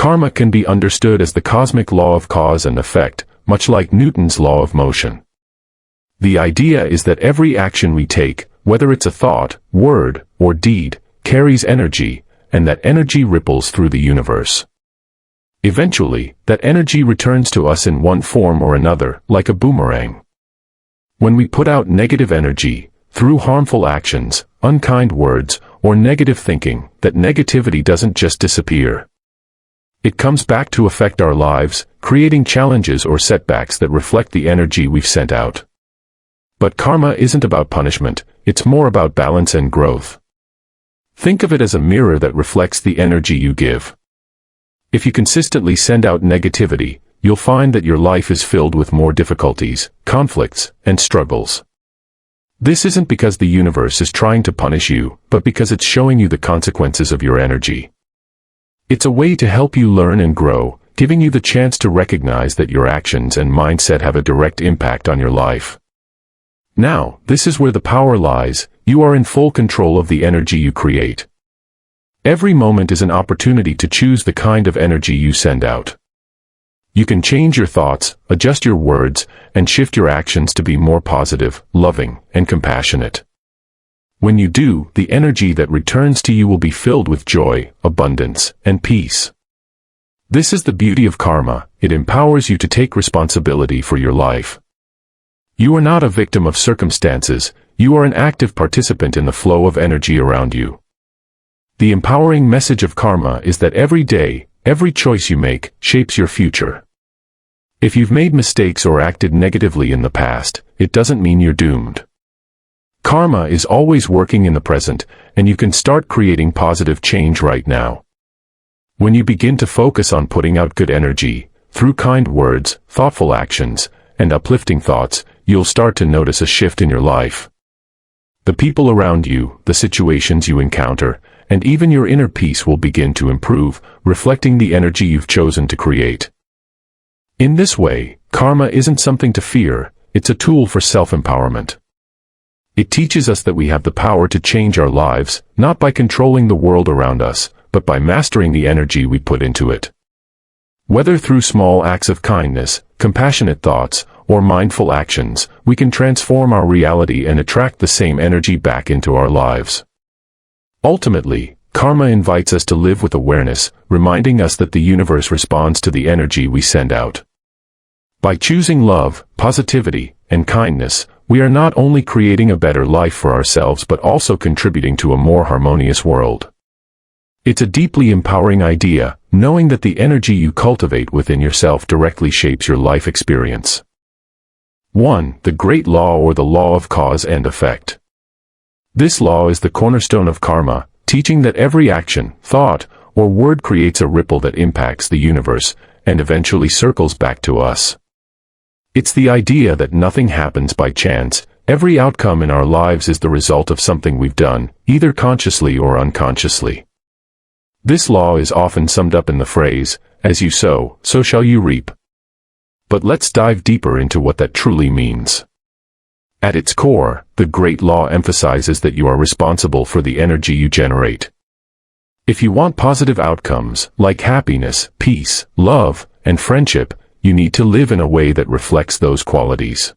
Karma can be understood as the cosmic law of cause and effect, much like Newton's law of motion. The idea is that every action we take, whether it's a thought, word, or deed, carries energy, and that energy ripples through the universe. Eventually, that energy returns to us in one form or another, like a boomerang. When we put out negative energy, through harmful actions, unkind words, or negative thinking, that negativity doesn't just disappear. It comes back to affect our lives, creating challenges or setbacks that reflect the energy we've sent out. But karma isn't about punishment, it's more about balance and growth. Think of it as a mirror that reflects the energy you give. If you consistently send out negativity, you'll find that your life is filled with more difficulties, conflicts, and struggles. This isn't because the universe is trying to punish you, but because it's showing you the consequences of your energy. It's a way to help you learn and grow, giving you the chance to recognize that your actions and mindset have a direct impact on your life. Now, this is where the power lies. You are in full control of the energy you create. Every moment is an opportunity to choose the kind of energy you send out. You can change your thoughts, adjust your words, and shift your actions to be more positive, loving, and compassionate. When you do, the energy that returns to you will be filled with joy, abundance, and peace. This is the beauty of karma. It empowers you to take responsibility for your life. You are not a victim of circumstances, you are an active participant in the flow of energy around you. The empowering message of karma is that every day, every choice you make, shapes your future. If you've made mistakes or acted negatively in the past, it doesn't mean you're doomed. Karma is always working in the present, and you can start creating positive change right now. When you begin to focus on putting out good energy, through kind words, thoughtful actions, and uplifting thoughts, you'll start to notice a shift in your life. The people around you, the situations you encounter, and even your inner peace will begin to improve, reflecting the energy you've chosen to create. In this way, karma isn't something to fear, it's a tool for self-empowerment. It teaches us that we have the power to change our lives, not by controlling the world around us, but by mastering the energy we put into it. Whether through small acts of kindness, compassionate thoughts, or mindful actions, we can transform our reality and attract the same energy back into our lives. Ultimately, karma invites us to live with awareness, reminding us that the universe responds to the energy we send out. By choosing love, positivity, and kindness, we are not only creating a better life for ourselves but also contributing to a more harmonious world. It's a deeply empowering idea, knowing that the energy you cultivate within yourself directly shapes your life experience. 1. The Great Law, or the Law of Cause and Effect. This law is the cornerstone of karma, teaching that every action, thought, or word creates a ripple that impacts the universe, and eventually circles back to us. It's the idea that nothing happens by chance. Every outcome in our lives is the result of something we've done, either consciously or unconsciously. This law is often summed up in the phrase, "As you sow, so shall you reap." But let's dive deeper into what that truly means. At its core, the Great Law emphasizes that you are responsible for the energy you generate. If you want positive outcomes, like happiness, peace, love, and friendship, you need to live in a way that reflects those qualities.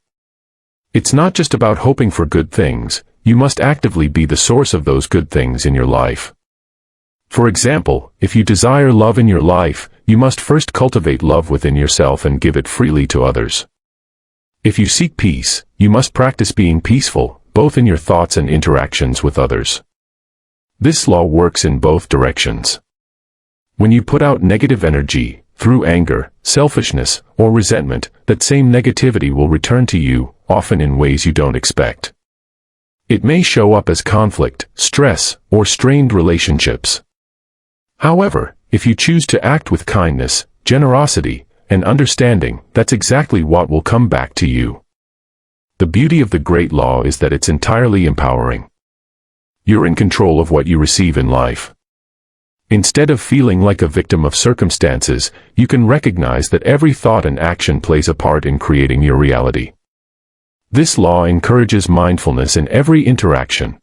It's not just about hoping for good things, you must actively be the source of those good things in your life. For example, if you desire love in your life, you must first cultivate love within yourself and give it freely to others. If you seek peace, you must practice being peaceful, both in your thoughts and interactions with others. This law works in both directions. When you put out negative energy, through anger, selfishness, or resentment, that same negativity will return to you, often in ways you don't expect. It may show up as conflict, stress, or strained relationships. However, if you choose to act with kindness, generosity, and understanding, that's exactly what will come back to you. The beauty of the Great Law is that it's entirely empowering. You're in control of what you receive in life. Instead of feeling like a victim of circumstances, you can recognize that every thought and action plays a part in creating your reality. This law encourages mindfulness in every interaction.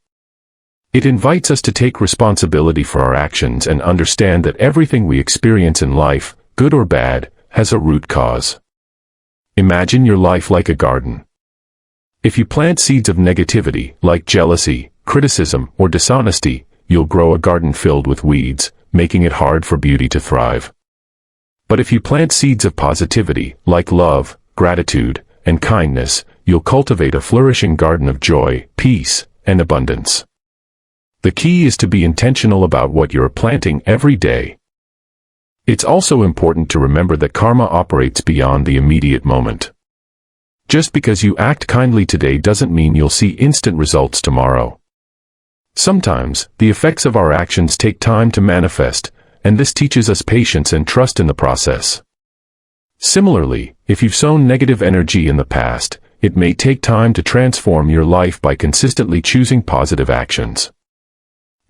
It invites us to take responsibility for our actions and understand that everything we experience in life, good or bad, has a root cause. Imagine your life like a garden. If you plant seeds of negativity, like jealousy, criticism, or dishonesty, you'll grow a garden filled with weeds, making it hard for beauty to thrive. But if you plant seeds of positivity, like love, gratitude, and kindness, you'll cultivate a flourishing garden of joy, peace, and abundance. The key is to be intentional about what you're planting every day. It's also important to remember that karma operates beyond the immediate moment. Just because you act kindly today doesn't mean you'll see instant results tomorrow. Sometimes, the effects of our actions take time to manifest, and this teaches us patience and trust in the process. Similarly, if you've sown negative energy in the past, it may take time to transform your life by consistently choosing positive actions.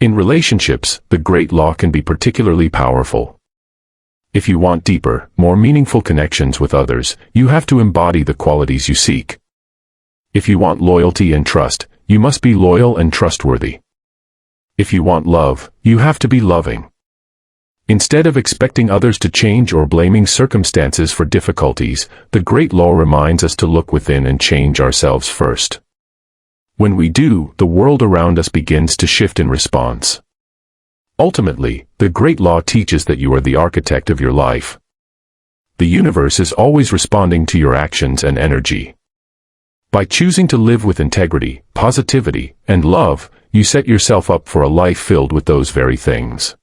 In relationships, the great law can be particularly powerful. If you want deeper, more meaningful connections with others, you have to embody the qualities you seek. If you want loyalty and trust, you must be loyal and trustworthy. If you want love, you have to be loving. Instead of expecting others to change or blaming circumstances for difficulties, the great law reminds us to look within and change ourselves first. When we do, the world around us begins to shift in response. Ultimately, the great law teaches that you are the architect of your life. The universe is always responding to your actions and energy. By choosing to live with integrity, positivity, and love, you set yourself up for a life filled with those very things.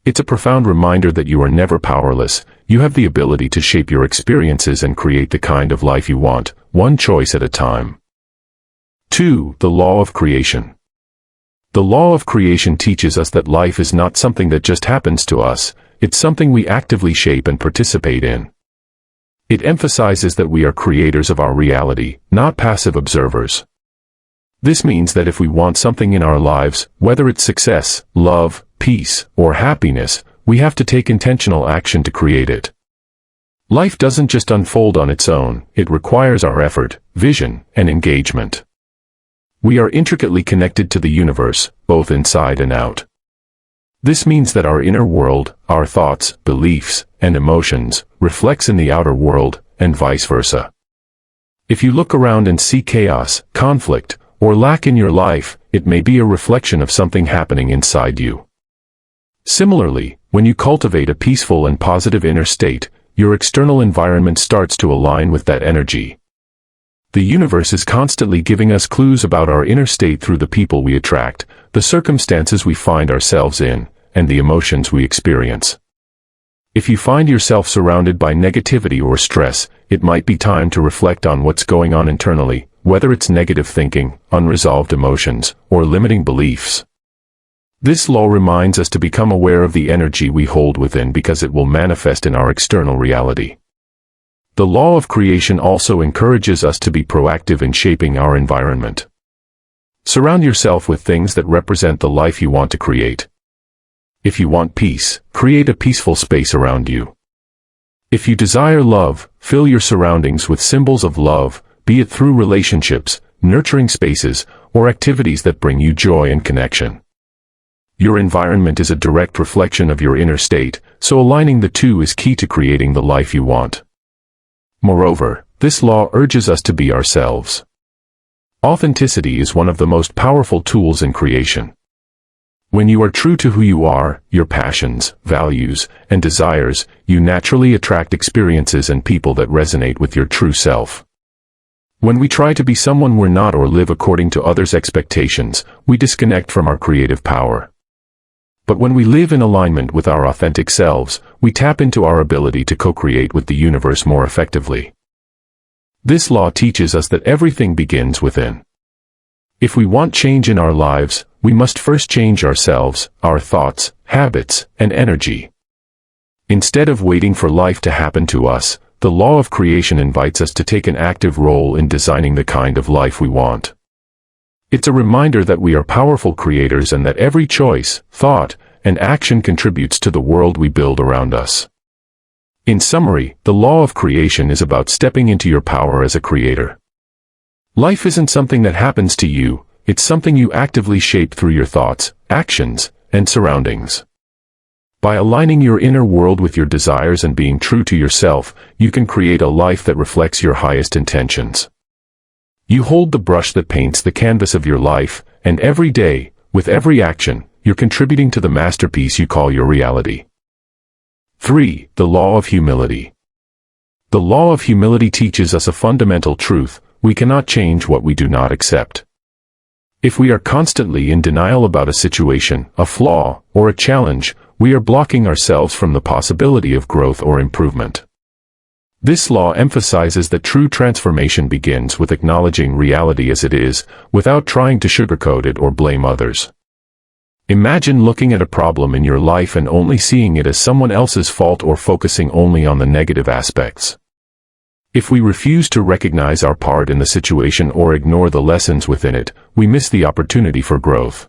It's a profound reminder that you are never powerless. You have the ability to shape your experiences and create the kind of life you want, one choice at a time. 2. The law of creation. The law of creation teaches us that life is not something that just happens to us, it's something we actively shape and participate in. It emphasizes that we are creators of our reality, not passive observers. This means that if we want something in our lives, whether it's success, love, peace, or happiness, we have to take intentional action to create it. Life doesn't just unfold on its own, it requires our effort, vision, and engagement. We are intricately connected to the universe, both inside and out. This means that our inner world, our thoughts, beliefs, and emotions, reflects in the outer world, and vice versa. If you look around and see chaos, conflict, or lack in your life, it may be a reflection of something happening inside you. Similarly, when you cultivate a peaceful and positive inner state, your external environment starts to align with that energy. The universe is constantly giving us clues about our inner state through the people we attract, the circumstances we find ourselves in, and the emotions we experience. If you find yourself surrounded by negativity or stress, it might be time to reflect on what's going on internally, whether it's negative thinking, unresolved emotions, or limiting beliefs. This law reminds us to become aware of the energy we hold within because it will manifest in our external reality. The law of creation also encourages us to be proactive in shaping our environment. Surround yourself with things that represent the life you want to create. If you want peace, create a peaceful space around you. If you desire love, fill your surroundings with symbols of love, be it through relationships, nurturing spaces, or activities that bring you joy and connection. Your environment is a direct reflection of your inner state, so aligning the two is key to creating the life you want. Moreover, this law urges us to be ourselves. Authenticity is one of the most powerful tools in creation. When you are true to who you are, your passions, values, and desires, you naturally attract experiences and people that resonate with your true self. When we try to be someone we're not or live according to others' expectations, we disconnect from our creative power. But when we live in alignment with our authentic selves, we tap into our ability to co-create with the universe more effectively. This law teaches us that everything begins within. If we want change in our lives, we must first change ourselves, our thoughts, habits, and energy. Instead of waiting for life to happen to us, the law of creation invites us to take an active role in designing the kind of life we want. It's a reminder that we are powerful creators and that every choice, thought, and action contributes to the world we build around us. In summary, the law of creation is about stepping into your power as a creator. Life isn't something that happens to you, It's something you actively shape through your thoughts, actions, and surroundings. By aligning your inner world with your desires and being true to yourself, you can create a life that reflects your highest intentions. You hold the brush that paints the canvas of your life, and every day, with every action, you're contributing to the masterpiece you call your reality. 3. The law of humility. The law of humility teaches us a fundamental truth: we cannot change what we do not accept. If we are constantly in denial about a situation, a flaw, or a challenge, we are blocking ourselves from the possibility of growth or improvement. This law emphasizes that true transformation begins with acknowledging reality as it is, without trying to sugarcoat it or blame others. Imagine looking at a problem in your life and only seeing it as someone else's fault or focusing only on the negative aspects. If we refuse to recognize our part in the situation or ignore the lessons within it, we miss the opportunity for growth.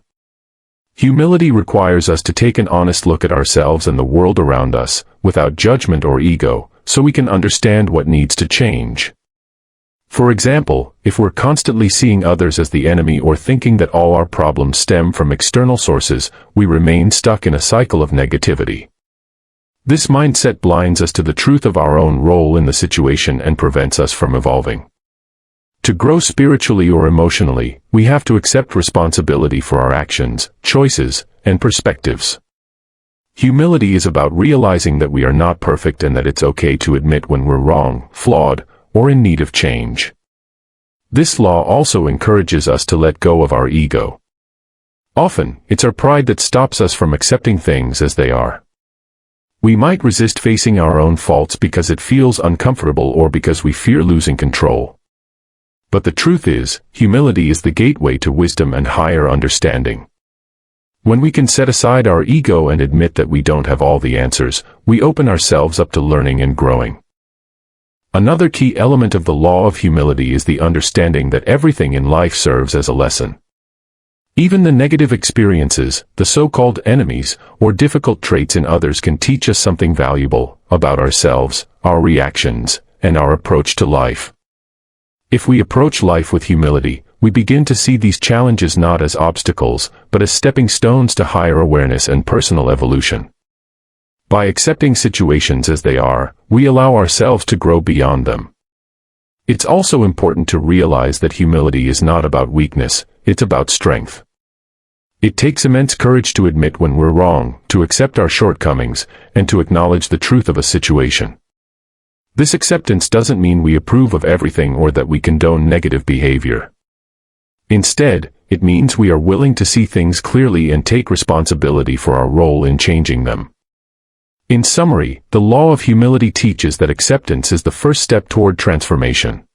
Humility requires us to take an honest look at ourselves and the world around us, without judgment or ego, so we can understand what needs to change. For example, if we're constantly seeing others as the enemy or thinking that all our problems stem from external sources, we remain stuck in a cycle of negativity. This mindset blinds us to the truth of our own role in the situation and prevents us from evolving. To grow spiritually or emotionally, we have to accept responsibility for our actions, choices, and perspectives. Humility is about realizing that we are not perfect and that it's okay to admit when we're wrong, flawed, or in need of change. This law also encourages us to let go of our ego. Often, it's our pride that stops us from accepting things as they are. We might resist facing our own faults because it feels uncomfortable or because we fear losing control. But the truth is, humility is the gateway to wisdom and higher understanding. When we can set aside our ego and admit that we don't have all the answers, we open ourselves up to learning and growing. Another key element of the law of humility is the understanding that everything in life serves as a lesson. Even the negative experiences, the so-called enemies, or difficult traits in others can teach us something valuable about ourselves, our reactions, and our approach to life. If we approach life with humility, we begin to see these challenges not as obstacles, but as stepping stones to higher awareness and personal evolution. By accepting situations as they are, we allow ourselves to grow beyond them. It's also important to realize that humility is not about weakness, it's about strength. It takes immense courage to admit when we're wrong, to accept our shortcomings, and to acknowledge the truth of a situation. This acceptance doesn't mean we approve of everything or that we condone negative behavior. Instead, it means we are willing to see things clearly and take responsibility for our role in changing them. In summary, the law of humility teaches that acceptance is the first step toward transformation.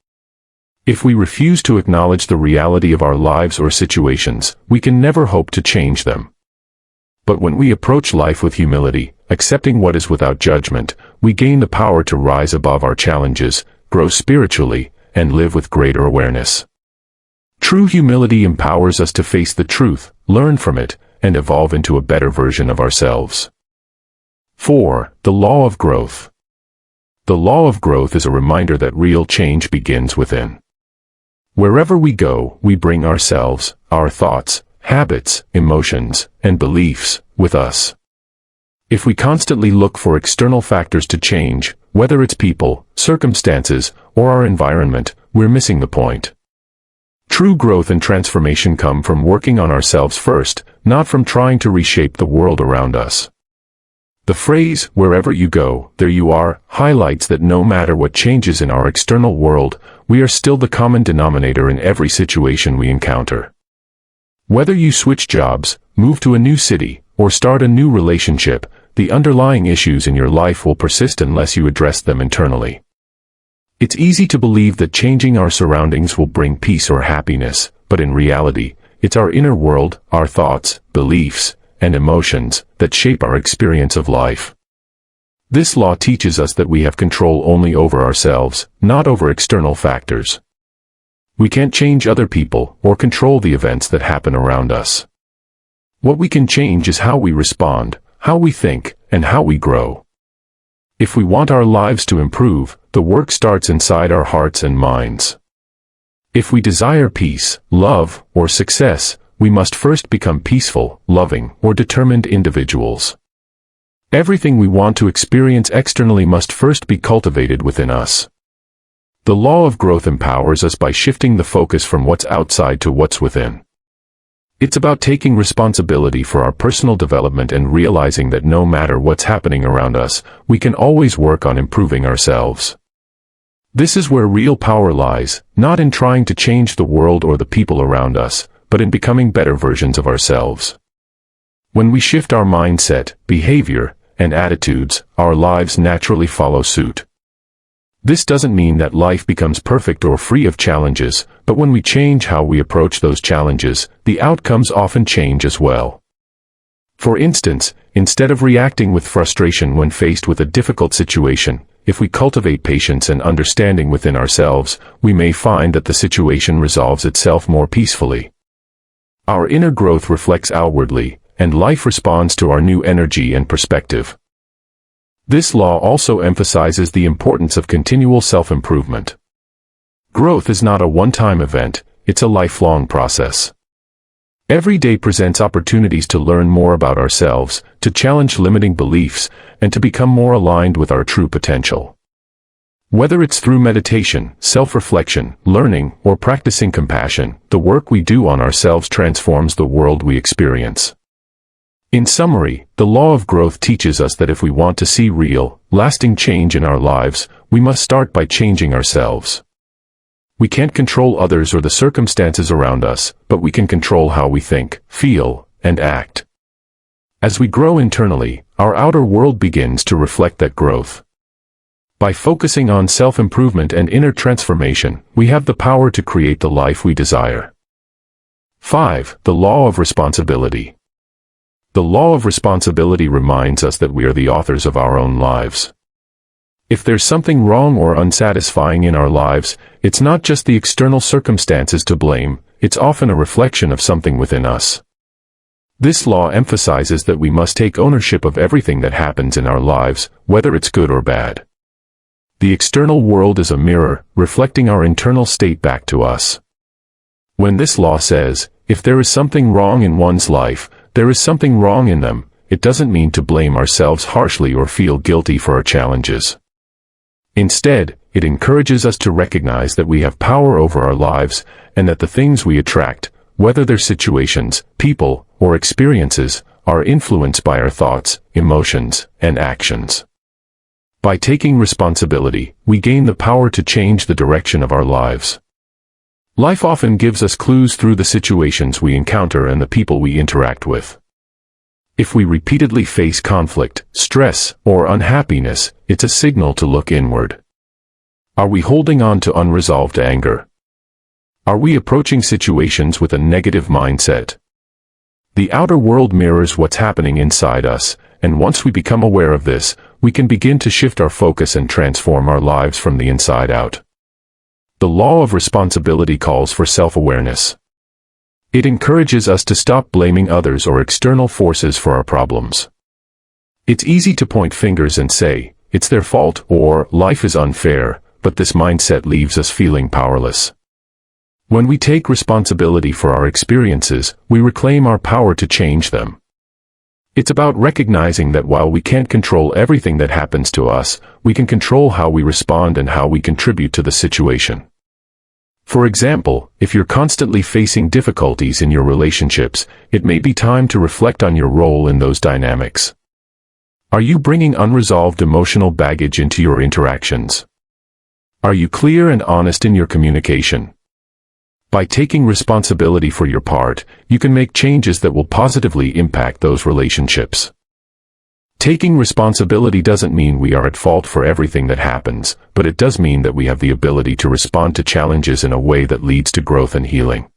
If we refuse to acknowledge the reality of our lives or situations, we can never hope to change them. But when we approach life with humility, accepting what is without judgment, we gain the power to rise above our challenges, grow spiritually, and live with greater awareness. True humility empowers us to face the truth, learn from it, and evolve into a better version of ourselves. 4. The law of growth. The law of growth is a reminder that real change begins within. Wherever we go, we bring ourselves, our thoughts, habits, emotions, and beliefs with us. If we constantly look for external factors to change, whether it's people, circumstances, or our environment, we're missing the point. True growth and transformation come from working on ourselves first, not from trying to reshape the world around us. The phrase, "wherever you go, there you are," highlights that no matter what changes in our external world, we are still the common denominator in every situation we encounter. Whether you switch jobs, move to a new city, or start a new relationship, the underlying issues in your life will persist unless you address them internally. It's easy to believe that changing our surroundings will bring peace or happiness, but in reality, it's our inner world, our thoughts, beliefs, and emotions that shape our experience of life. This law teaches us that we have control only over ourselves, not over external factors. We can't change other people or control the events that happen around us. What we can change is how we respond, how we think, and how we grow. If we want our lives to improve, the work starts inside our hearts and minds. If we desire peace, love, or success, we must first become peaceful, loving, or determined individuals. Everything we want to experience externally must first be cultivated within us. The law of growth empowers us by shifting the focus from what's outside to what's within. It's about taking responsibility for our personal development and realizing that no matter what's happening around us, we can always work on improving ourselves. This is where real power lies, not in trying to change the world or the people around us, but in becoming better versions of ourselves. When we shift our mindset, behavior, and attitudes, our lives naturally follow suit. This doesn't mean that life becomes perfect or free of challenges, but when we change how we approach those challenges, the outcomes often change as well. For instance, instead of reacting with frustration when faced with a difficult situation, if we cultivate patience and understanding within ourselves, we may find that the situation resolves itself more peacefully. Our inner growth reflects outwardly, and life responds to our new energy and perspective. This law also emphasizes the importance of continual self-improvement. Growth is not a one-time event, it's a lifelong process. Every day presents opportunities to learn more about ourselves, to challenge limiting beliefs, and to become more aligned with our true potential. Whether it's through meditation, self-reflection, learning, or practicing compassion, the work we do on ourselves transforms the world we experience. In summary, the law of growth teaches us that if we want to see real, lasting change in our lives, we must start by changing ourselves. We can't control others or the circumstances around us, but we can control how we think, feel, and act. As we grow internally, our outer world begins to reflect that growth. By focusing on self-improvement and inner transformation, we have the power to create the life we desire. 5. The law of responsibility. The law of responsibility reminds us that we are the authors of our own lives. If there's something wrong or unsatisfying in our lives, it's not just the external circumstances to blame, it's often a reflection of something within us. This law emphasizes that we must take ownership of everything that happens in our lives, whether it's good or bad. The external world is a mirror, reflecting our internal state back to us. When this law says, if there is something wrong in one's life, there is something wrong in them, it doesn't mean to blame ourselves harshly or feel guilty for our challenges. Instead, it encourages us to recognize that we have power over our lives, and that the things we attract, whether they're situations, people, or experiences, are influenced by our thoughts, emotions, and actions. By taking responsibility, we gain the power to change the direction of our lives. Life often gives us clues through the situations we encounter and the people we interact with. If we repeatedly face conflict, stress, or unhappiness, it's a signal to look inward. Are we holding on to unresolved anger? Are we approaching situations with a negative mindset? The outer world mirrors what's happening inside us, and once we become aware of this, we can begin to shift our focus and transform our lives from the inside out. The law of responsibility calls for self-awareness. It encourages us to stop blaming others or external forces for our problems. It's easy to point fingers and say, it's their fault, or life is unfair, but this mindset leaves us feeling powerless. When we take responsibility for our experiences, we reclaim our power to change them. It's about recognizing that while we can't control everything that happens to us, we can control how we respond and how we contribute to the situation. For example, if you're constantly facing difficulties in your relationships, it may be time to reflect on your role in those dynamics. Are you bringing unresolved emotional baggage into your interactions? Are you clear and honest in your communication? By taking responsibility for your part, you can make changes that will positively impact those relationships. Taking responsibility doesn't mean we are at fault for everything that happens, but it does mean that we have the ability to respond to challenges in a way that leads to growth and healing.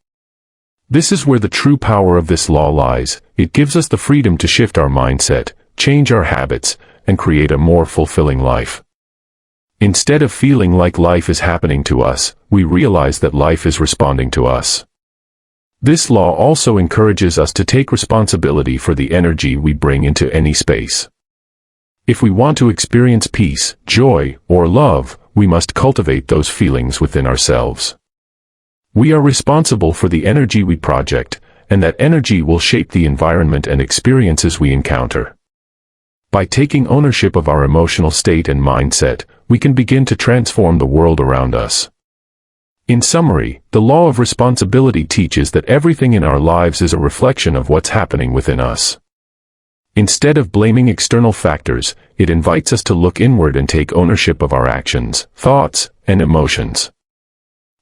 This is where the true power of this law lies. It gives us the freedom to shift our mindset, change our habits, and create a more fulfilling life. Instead of feeling like life is happening to us, we realize that life is responding to us. This law also encourages us to take responsibility for the energy we bring into any space. If we want to experience peace, joy, or love, we must cultivate those feelings within ourselves. We are responsible for the energy we project, and that energy will shape the environment and experiences we encounter. By taking ownership of our emotional state and mindset, we can begin to transform the world around us. In summary, the law of responsibility teaches that everything in our lives is a reflection of what's happening within us. Instead of blaming external factors, it invites us to look inward and take ownership of our actions, thoughts, and emotions.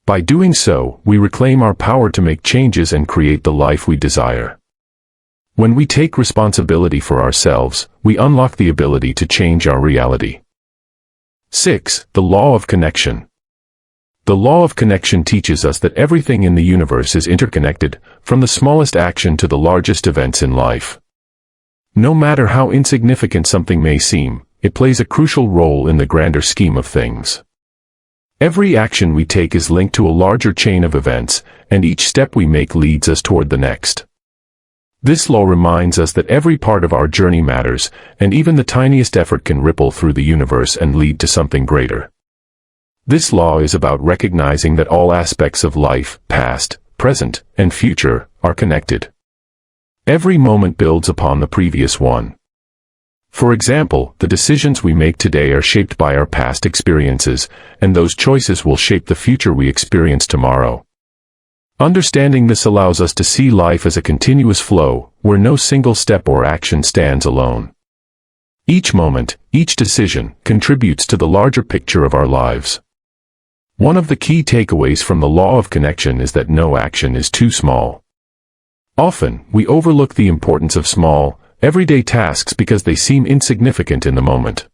By doing so, we reclaim our power to make changes and create the life we desire. When we take responsibility for ourselves, we unlock the ability to change our reality. 6. The law of connection. The law of connection teaches us that everything in the universe is interconnected, from the smallest action to the largest events in life. No matter how insignificant something may seem, it plays a crucial role in the grander scheme of things. Every action we take is linked to a larger chain of events, and each step we make leads us toward the next. This law reminds us that every part of our journey matters, and even the tiniest effort can ripple through the universe and lead to something greater. This law is about recognizing that all aspects of life, past, present, and future, are connected. Every moment builds upon the previous one. For example, the decisions we make today are shaped by our past experiences, and those choices will shape the future we experience tomorrow. Understanding this allows us to see life as a continuous flow, where no single step or action stands alone. Each moment, each decision, contributes to the larger picture of our lives. One of the key takeaways from the law of connection is that no action is too small. Often, we overlook the importance of small, everyday tasks because they seem insignificant in the moment.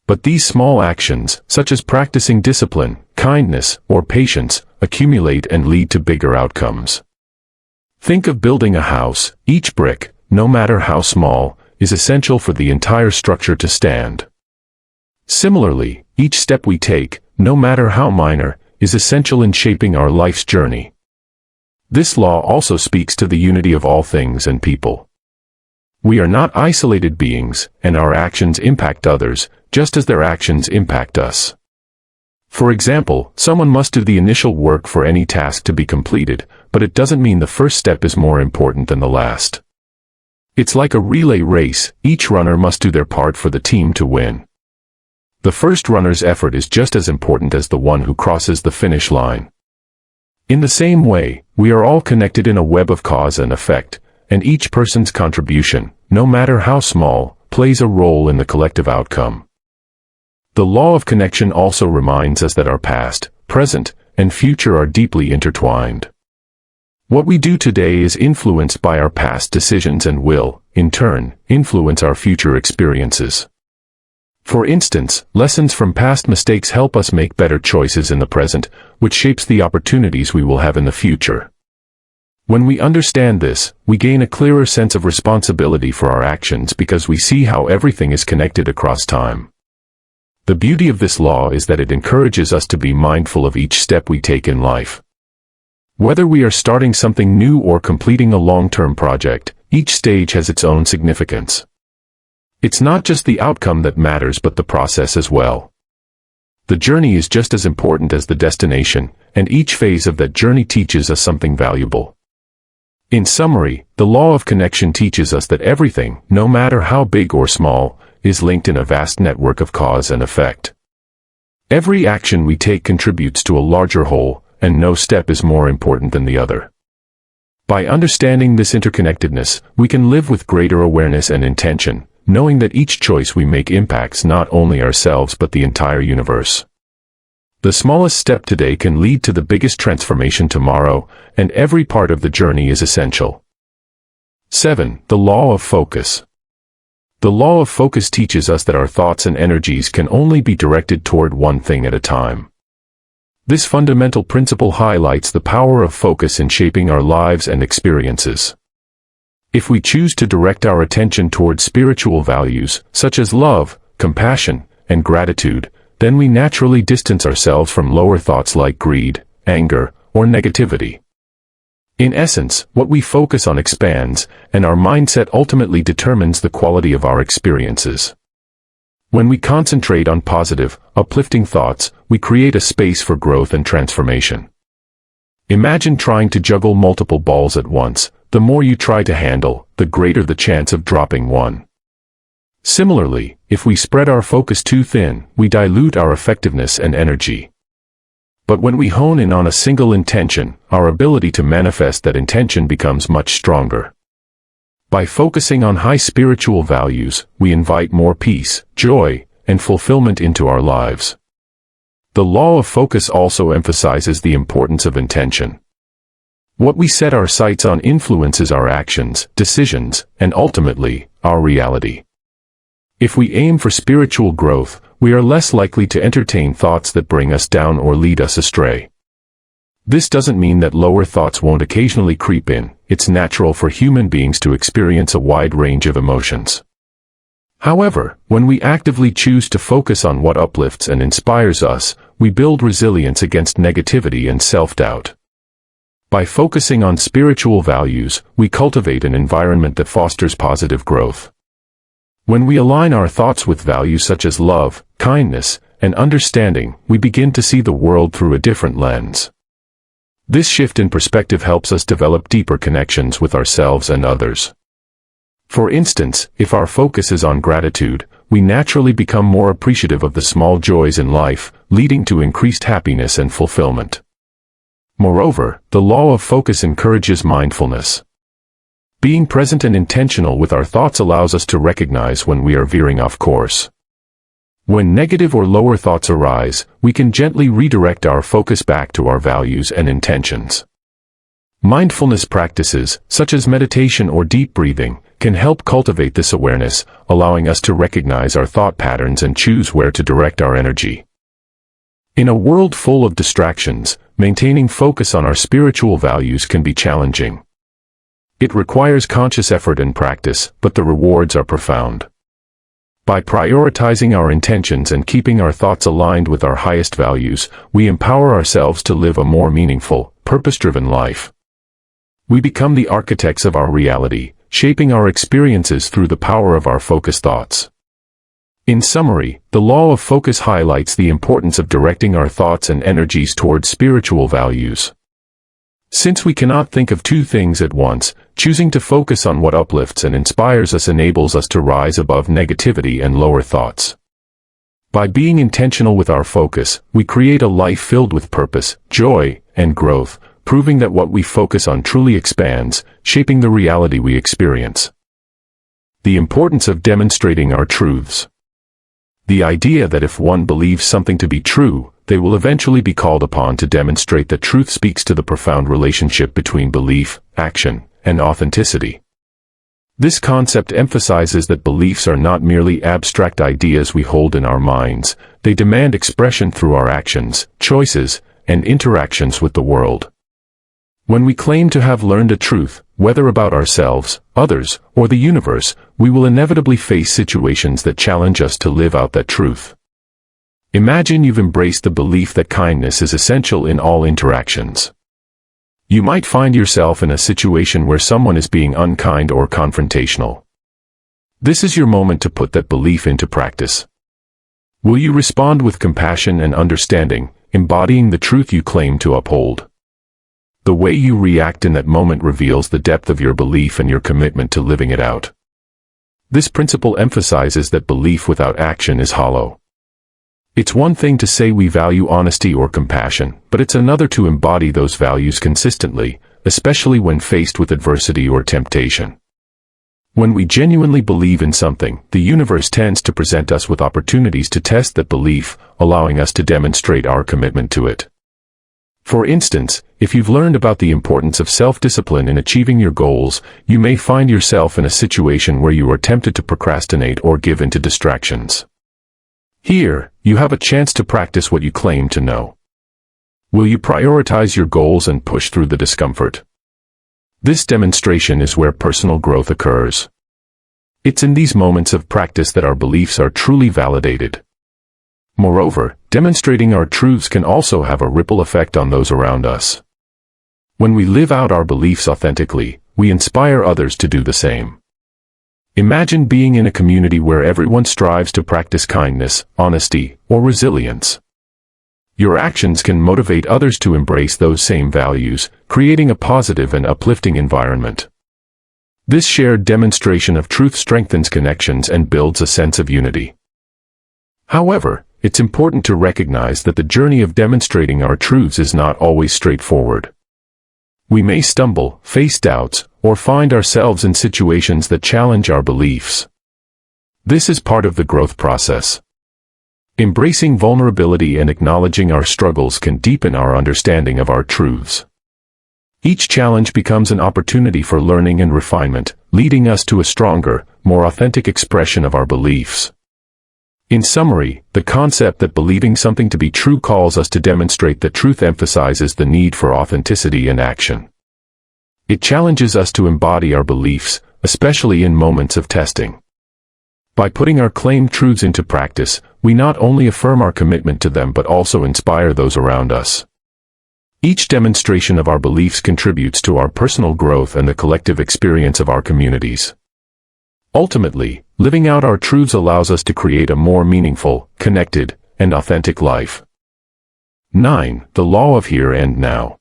But these small actions, such as practicing discipline, kindness, or patience, accumulate and lead to bigger outcomes. Think of building a house. Each brick, no matter how small, is essential for the entire structure to stand. Similarly, each step we take, no matter how minor, is essential in shaping our life's journey. This law also speaks to the unity of all things and people. We are not isolated beings, and our actions impact others, just as their actions impact us. For example, someone must do the initial work for any task to be completed, but it doesn't mean the first step is more important than the last. It's like a relay race. Each runner must do their part for the team to win. The first runner's effort is just as important as the one who crosses the finish line. In the same way, we are all connected in a web of cause and effect, and each person's contribution, no matter how small, plays a role in the collective outcome. The law of connection also reminds us that our past, present, and future are deeply intertwined. What we do today is influenced by our past decisions and will, in turn, influence our future experiences. For instance, lessons from past mistakes help us make better choices in the present, which shapes the opportunities we will have in the future. When we understand this, we gain a clearer sense of responsibility for our actions because we see how everything is connected across time. The beauty of this law is that it encourages us to be mindful of each step we take in life. Whether we are starting something new or completing a long-term project, each stage has its own significance. It's not just the outcome that matters but the process as well. The journey is just as important as the destination, and each phase of that journey teaches us something valuable. In summary, the law of connection teaches us that everything, no matter how big or small, is linked in a vast network of cause and effect. Every action we take contributes to a larger whole, and no step is more important than the other. By understanding this interconnectedness, we can live with greater awareness and intention, knowing that each choice we make impacts not only ourselves but the entire universe. The smallest step today can lead to the biggest transformation tomorrow, and every part of the journey is essential. 7. The law of focus. The law of focus teaches us that our thoughts and energies can only be directed toward one thing at a time. This fundamental principle highlights the power of focus in shaping our lives and experiences. If we choose to direct our attention toward spiritual values, such as love, compassion, and gratitude, then we naturally distance ourselves from lower thoughts like greed, anger, or negativity. In essence, what we focus on expands, and our mindset ultimately determines the quality of our experiences. When we concentrate on positive, uplifting thoughts, we create a space for growth and transformation. Imagine trying to juggle multiple balls at once. The more you try to handle, the greater the chance of dropping one. Similarly, if we spread our focus too thin, we dilute our effectiveness and energy. But when we hone in on a single intention, our ability to manifest that intention becomes much stronger. By focusing on high spiritual values, we invite more peace, joy, and fulfillment into our lives. The law of focus also emphasizes the importance of intention. What we set our sights on influences our actions, decisions, and ultimately, our reality. If we aim for spiritual growth, we are less likely to entertain thoughts that bring us down or lead us astray. This doesn't mean that lower thoughts won't occasionally creep in. It's natural for human beings to experience a wide range of emotions. However, when we actively choose to focus on what uplifts and inspires us, we build resilience against negativity and self-doubt. By focusing on spiritual values, we cultivate an environment that fosters positive growth. When we align our thoughts with values such as love, kindness, and understanding, we begin to see the world through a different lens. This shift in perspective helps us develop deeper connections with ourselves and others. For instance, if our focus is on gratitude, we naturally become more appreciative of the small joys in life, leading to increased happiness and fulfillment. Moreover, the law of focus encourages mindfulness. Being present and intentional with our thoughts allows us to recognize when we are veering off course. When negative or lower thoughts arise, we can gently redirect our focus back to our values and intentions. Mindfulness practices, such as meditation or deep breathing, can help cultivate this awareness, allowing us to recognize our thought patterns and choose where to direct our energy. In a world full of distractions, maintaining focus on our spiritual values can be challenging. It requires conscious effort and practice, but the rewards are profound. By prioritizing our intentions and keeping our thoughts aligned with our highest values, we empower ourselves to live a more meaningful, purpose-driven life. We become the architects of our reality, shaping our experiences through the power of our focused thoughts. In summary, the law of focus highlights the importance of directing our thoughts and energies towards spiritual values. Since we cannot think of two things at once, choosing to focus on what uplifts and inspires us enables us to rise above negativity and lower thoughts. By being intentional with our focus, we create a life filled with purpose, joy, and growth, proving that what we focus on truly expands, shaping the reality we experience. The importance of demonstrating our truths. The idea that if one believes something to be true, they will eventually be called upon to demonstrate that truth speaks to the profound relationship between belief, action, and authenticity. This concept emphasizes that beliefs are not merely abstract ideas we hold in our minds, they demand expression through our actions, choices, and interactions with the world. When we claim to have learned a truth, whether about ourselves, others, or the universe, we will inevitably face situations that challenge us to live out that truth. Imagine you've embraced the belief that kindness is essential in all interactions. You might find yourself in a situation where someone is being unkind or confrontational. This is your moment to put that belief into practice. Will you respond with compassion and understanding, embodying the truth you claim to uphold? The way you react in that moment reveals the depth of your belief and your commitment to living it out. This principle emphasizes that belief without action is hollow. It's one thing to say we value honesty or compassion, but it's another to embody those values consistently, especially when faced with adversity or temptation. When we genuinely believe in something, the universe tends to present us with opportunities to test that belief, allowing us to demonstrate our commitment to it. For instance, if you've learned about the importance of self-discipline in achieving your goals, you may find yourself in a situation where you are tempted to procrastinate or give in to distractions. Here, you have a chance to practice what you claim to know. Will you prioritize your goals and push through the discomfort? This demonstration is where personal growth occurs. It's in these moments of practice that our beliefs are truly validated. Moreover, demonstrating our truths can also have a ripple effect on those around us. When we live out our beliefs authentically, we inspire others to do the same. Imagine being in a community where everyone strives to practice kindness, honesty, or resilience. Your actions can motivate others to embrace those same values, creating a positive and uplifting environment. This shared demonstration of truth strengthens connections and builds a sense of unity. However, it's important to recognize that the journey of demonstrating our truths is not always straightforward. We may stumble, face doubts, or find ourselves in situations that challenge our beliefs. This is part of the growth process. Embracing vulnerability and acknowledging our struggles can deepen our understanding of our truths. Each challenge becomes an opportunity for learning and refinement, leading us to a stronger, more authentic expression of our beliefs. In summary, the concept that believing something to be true calls us to demonstrate that truth emphasizes the need for authenticity and action. It challenges us to embody our beliefs, especially in moments of testing. By putting our claimed truths into practice, we not only affirm our commitment to them but also inspire those around us. Each demonstration of our beliefs contributes to our personal growth and the collective experience of our communities. Ultimately, living out our truths allows us to create a more meaningful, connected, and authentic life. 9. The law of here and now.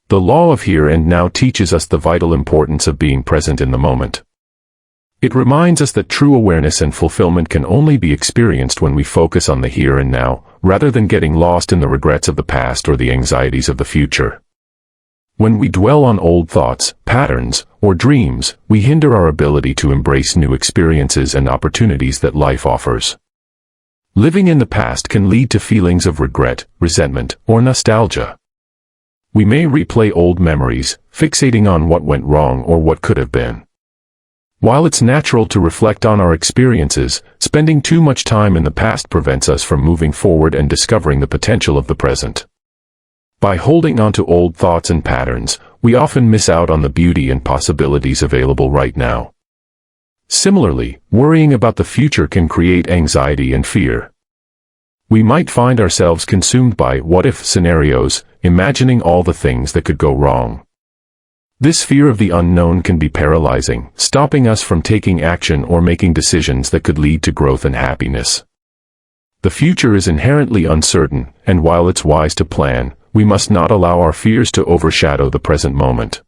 The law of here and now teaches us the vital importance of being present in the moment. It reminds us that true awareness and fulfillment can only be experienced when we focus on the here and now, rather than getting lost in the regrets of the past or the anxieties of the future. When we dwell on old thoughts, patterns, or dreams, we hinder our ability to embrace new experiences and opportunities that life offers. Living in the past can lead to feelings of regret, resentment, or nostalgia. We may replay old memories, fixating on what went wrong or what could have been. While it's natural to reflect on our experiences, spending too much time in the past prevents us from moving forward and discovering the potential of the present. By holding on to old thoughts and patterns, we often miss out on the beauty and possibilities available right now. Similarly, worrying about the future can create anxiety and fear. We might find ourselves consumed by what-if scenarios, imagining all the things that could go wrong. This fear of the unknown can be paralyzing, stopping us from taking action or making decisions that could lead to growth and happiness. The future is inherently uncertain, and while it's wise to plan, we must not allow our fears to overshadow the present moment.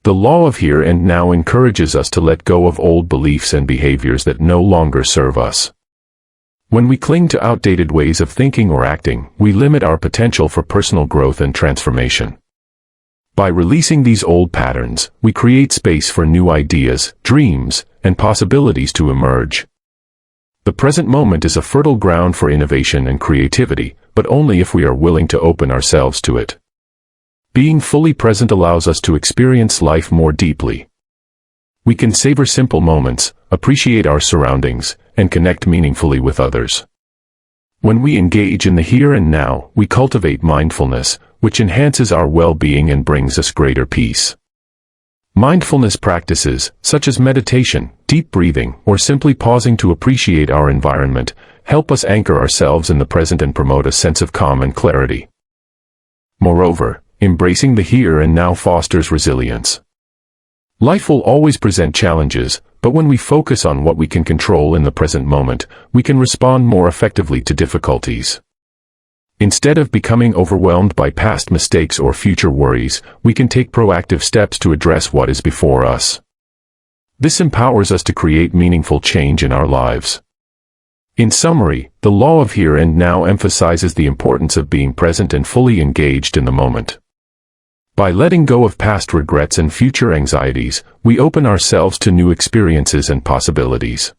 The law of here and now encourages us to let go of old beliefs and behaviors that no longer serve us. When we cling to outdated ways of thinking or acting, we limit our potential for personal growth and transformation. By releasing these old patterns, we create space for new ideas, dreams, and possibilities to emerge. The present moment is a fertile ground for innovation and creativity, but only if we are willing to open ourselves to it. Being fully present allows us to experience life more deeply. We can savor simple moments, appreciate our surroundings, and connect meaningfully with others. When we engage in the here and now, we cultivate mindfulness, which enhances our well-being and brings us greater peace. Mindfulness practices, such as meditation, deep breathing, or simply pausing to appreciate our environment, help us anchor ourselves in the present and promote a sense of calm and clarity. Moreover, embracing the here and now fosters resilience. Life will always present challenges, but when we focus on what we can control in the present moment, we can respond more effectively to difficulties. Instead of becoming overwhelmed by past mistakes or future worries, we can take proactive steps to address what is before us. This empowers us to create meaningful change in our lives. In summary, the law of here and now emphasizes the importance of being present and fully engaged in the moment. By letting go of past regrets and future anxieties, we open ourselves to new experiences and possibilities.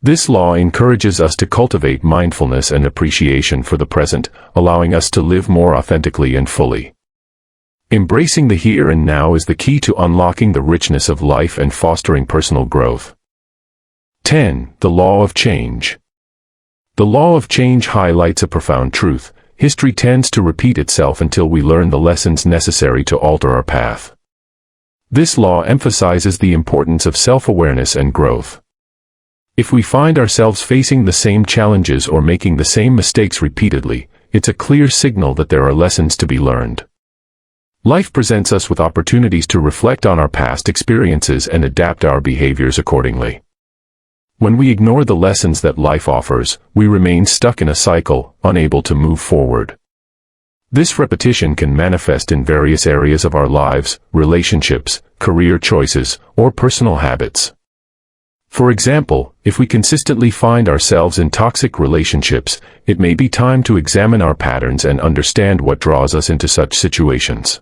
This law encourages us to cultivate mindfulness and appreciation for the present, allowing us to live more authentically and fully. Embracing the here and now is the key to unlocking the richness of life and fostering personal growth. 10. The law of change. The law of change highlights a profound truth. History tends to repeat itself until we learn the lessons necessary to alter our path. This law emphasizes the importance of self-awareness and growth. If we find ourselves facing the same challenges or making the same mistakes repeatedly, it's a clear signal that there are lessons to be learned. Life presents us with opportunities to reflect on our past experiences and adapt our behaviors accordingly. When we ignore the lessons that life offers, we remain stuck in a cycle, unable to move forward. This repetition can manifest in various areas of our lives, relationships, career choices, or personal habits. For example, if we consistently find ourselves in toxic relationships, it may be time to examine our patterns and understand what draws us into such situations.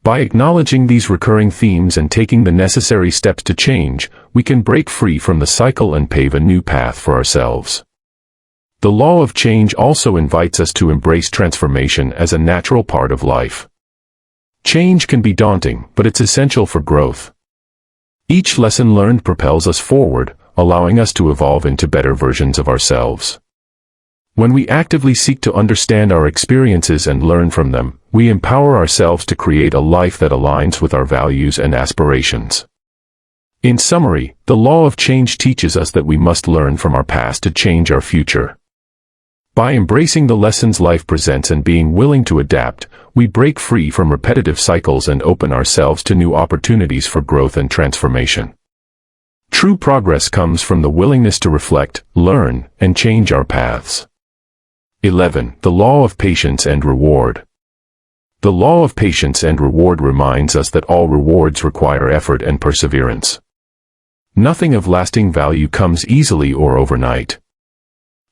By acknowledging these recurring themes and taking the necessary steps to change, we can break free from the cycle and pave a new path for ourselves. The law of change also invites us to embrace transformation as a natural part of life. Change can be daunting, but it's essential for growth. Each lesson learned propels us forward, allowing us to evolve into better versions of ourselves. When we actively seek to understand our experiences and learn from them, we empower ourselves to create a life that aligns with our values and aspirations. In summary, the law of change teaches us that we must learn from our past to change our future. By embracing the lessons life presents and being willing to adapt, we break free from repetitive cycles and open ourselves to new opportunities for growth and transformation. True progress comes from the willingness to reflect, learn, and change our paths. 11. The law of patience and reward. The law of patience and reward reminds us that all rewards require effort and perseverance. Nothing of lasting value comes easily or overnight.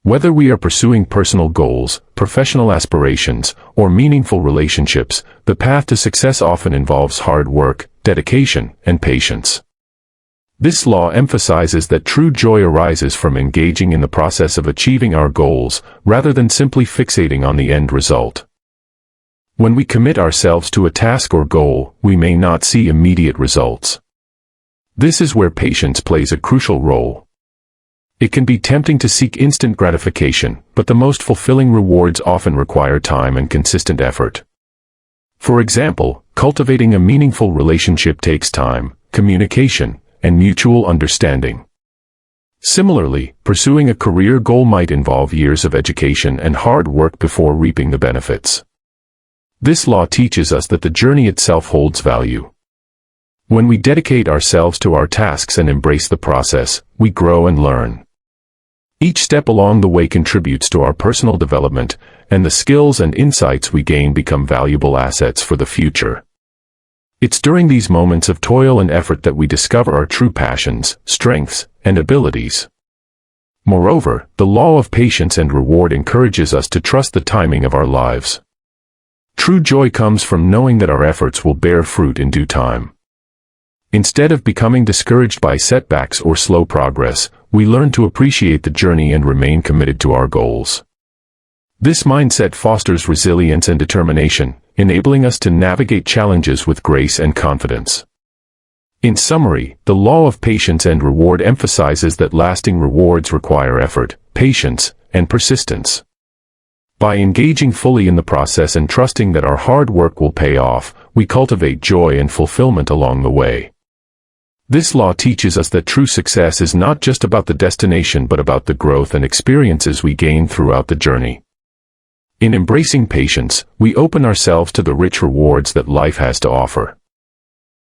Whether we are pursuing personal goals, professional aspirations, or meaningful relationships, the path to success often involves hard work, dedication, and patience. This law emphasizes that true joy arises from engaging in the process of achieving our goals, rather than simply fixating on the end result. When we commit ourselves to a task or goal, we may not see immediate results. This is where patience plays a crucial role. It can be tempting to seek instant gratification, but the most fulfilling rewards often require time and consistent effort. For example, cultivating a meaningful relationship takes time, communication, and mutual understanding. Similarly, pursuing a career goal might involve years of education and hard work before reaping the benefits. This law teaches us that the journey itself holds value. When we dedicate ourselves to our tasks and embrace the process, we grow and learn. Each step along the way contributes to our personal development, and the skills and insights we gain become valuable assets for the future. It's during these moments of toil and effort that we discover our true passions, strengths, and abilities. Moreover, the law of patience and reward encourages us to trust the timing of our lives. True joy comes from knowing that our efforts will bear fruit in due time. Instead of becoming discouraged by setbacks or slow progress, we learn to appreciate the journey and remain committed to our goals. This mindset fosters resilience and determination, enabling us to navigate challenges with grace and confidence. In summary, the law of patience and reward emphasizes that lasting rewards require effort, patience, and persistence. By engaging fully in the process and trusting that our hard work will pay off, we cultivate joy and fulfillment along the way. This law teaches us that true success is not just about the destination but about the growth and experiences we gain throughout the journey. In embracing patience, we open ourselves to the rich rewards that life has to offer.